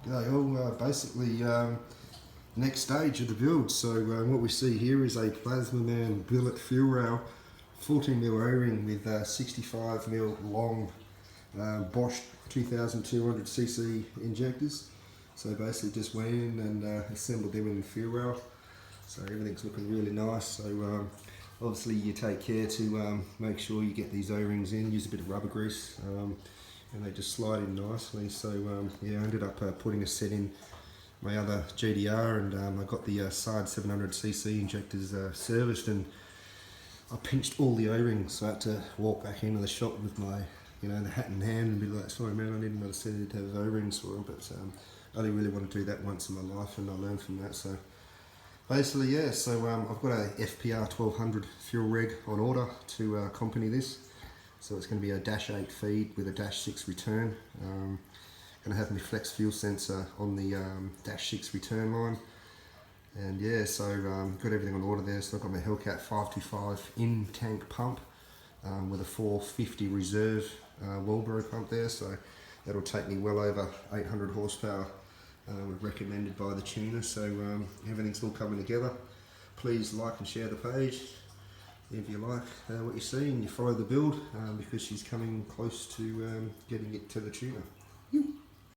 They all basically next stage of the build. So what we see here is a Plazmaman Billet Fuel 14mm O-ring with 65mm long Bosch 2200cc injectors. So basically just went in and assembled them in the fuel rail. So everything's looking really nice. So obviously you take care to make sure you get these O-rings in, use a bit of rubber grease, and they just slide in nicely. So yeah, I ended up putting a set in my other GDR, and I got the side 700cc injectors serviced, and I pinched all the O-rings, so I had to walk back into the shop with my, the hat in hand and be like, sorry man, I didn't know to have O-rings for them, but I only really want to do that once in my life, and I learned from that. So basically, yeah, so I've got a FPR 1200 fuel reg on order to accompany this. So it's going to be a -8 feed with a -6 return. Going to have my flex fuel sensor on the -6 return line. And yeah, so got everything on order there. So I've got my Hellcat 525 in tank pump with a 450 reserve Walbro pump there. So that'll take me well over 800 horsepower, recommended by the tuner. So everything's all coming together. Please like and share the page if you like what you see, and you follow the build because she's coming close to getting it to the tuner.